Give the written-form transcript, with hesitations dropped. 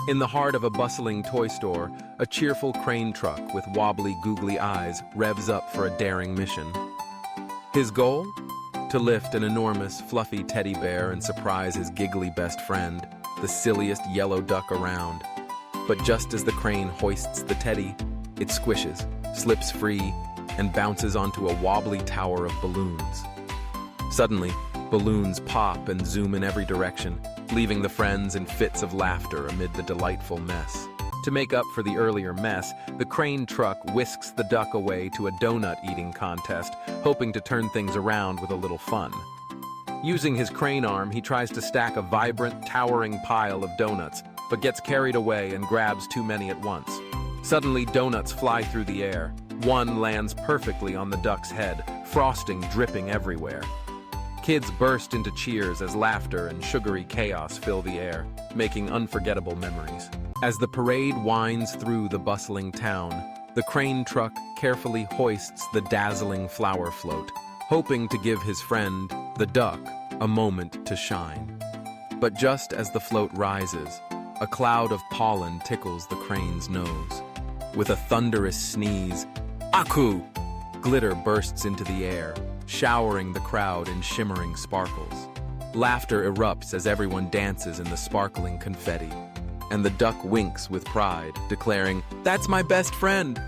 In the heart of a bustling toy store, a cheerful crane truck with wobbly, googly eyes revs up for a daring mission. His goal? To lift an enormous, fluffy teddy bear and surprise his giggly best friend, the silliest yellow duck around. But just as the crane hoists the teddy, it squishes, slips free, and bounces onto a wobbly tower of balloons. Suddenly, balloons pop and zoom in every direction, leaving the friends in fits of laughter amid the delightful mess. To make up for the earlier mess, the crane truck whisks the duck away to a donut-eating contest, hoping to turn things around with a little fun. Using his crane arm, he tries to stack a vibrant, towering pile of donuts, but gets carried away and grabs too many at once. Suddenly, donuts fly through the air. One lands perfectly on the duck's head, frosting dripping everywhere. Kids burst into cheers as laughter and sugary chaos fill the air, making unforgettable memories. As the parade winds through the bustling town, the crane truck carefully hoists the dazzling flower float, hoping to give his friend, the duck, a moment to shine. But just as the float rises, a cloud of pollen tickles the crane's nose. With a thunderous sneeze, Aku! Glitter bursts into the air, showering the crowd in shimmering sparkles. Laughter erupts as everyone dances in the sparkling confetti, and the duck winks with pride, declaring, "That's my best friend!"